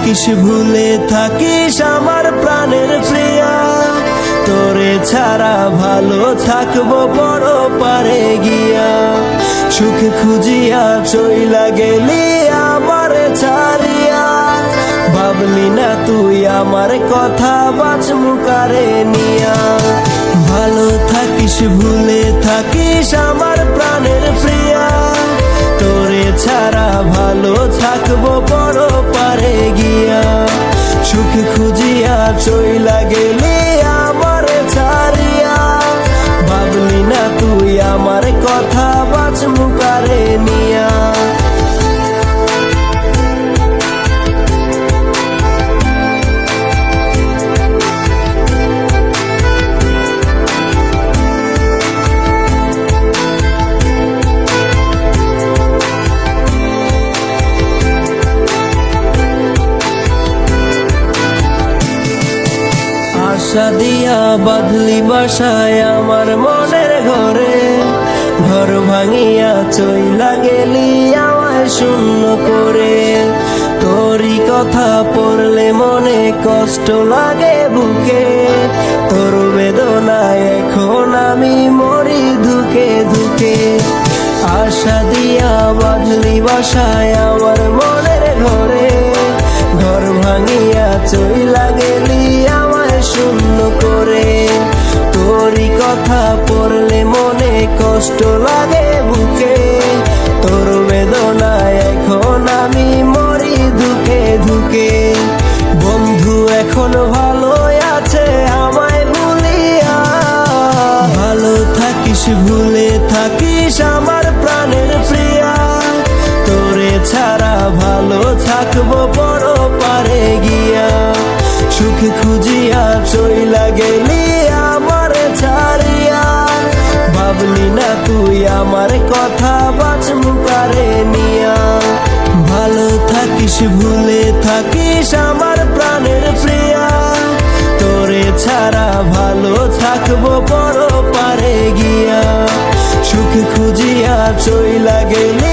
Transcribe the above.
থাকিস ভুলে থাকিস আমার প্রাণের প্রিয়া, তোরে ছাড়া ভালো থাকবো বড় পারে গিয়া। সুখ খুঁজিয়া চইলা গেলি আমার ছাড়িয়া, ভাবলি না তুই আমার কথা বাঁচমু কারে নিয়া। ভালো থাকিস ভুলে থাকিস আমার প্রাণের প্রিয়া, তোরে ছাড়া ভালো থাকবো বড় পারে গিয়া। সুখ খুঁজিয়া চইলা গেলি আমার ছাড়িয়া, ভাবলি না তুই আমার কথা বাঁচমু কারে নিয়া। আশা দিয়া বাঁধলি বাসায় আমার মনের ঘরে, ঘর ভাঙিয়া চইলা গেলি আমায় শূন্য করে। তোরই কথা পড়লে মনে কষ্ট লাগে বুকে, তোর বেদনায় এখন আমি মরি ধুকে ধুকে। আশা দিয়া বাঁধলি বাসায় আমার মনের ঘরে, ঘর ভাঙিয়া চইলা গেলি আমায় শূন্য করে। তোরই কথা পড়লে মনে কষ্ট লাগে বুকে, তোর বেদনায় এখন আমি মরি ধুকে ধুকে। বন্ধু এখন ভালো আছে আমায় ভুলিয়া, ভালো থাকিস ভুলে থাকিস আমার প্রাণের প্রিয়া, তোরে ছাড়া ভালো থাকবো বড় পারে গিয়া। সুখ খুঁজিয়া চইলা গেলি আমার ছাড়িয়া, ভাবলি না তুই আমার কথা বাঁচমু কারে নিয়া। ভালো থাকিস ভুলে থাকিস আমার প্রাণের প্রিয়া, তোরে ছাড়া ভালো থাকবো বড় পারে গিয়া। সুখ খুঁজিয়া চইলা গেলি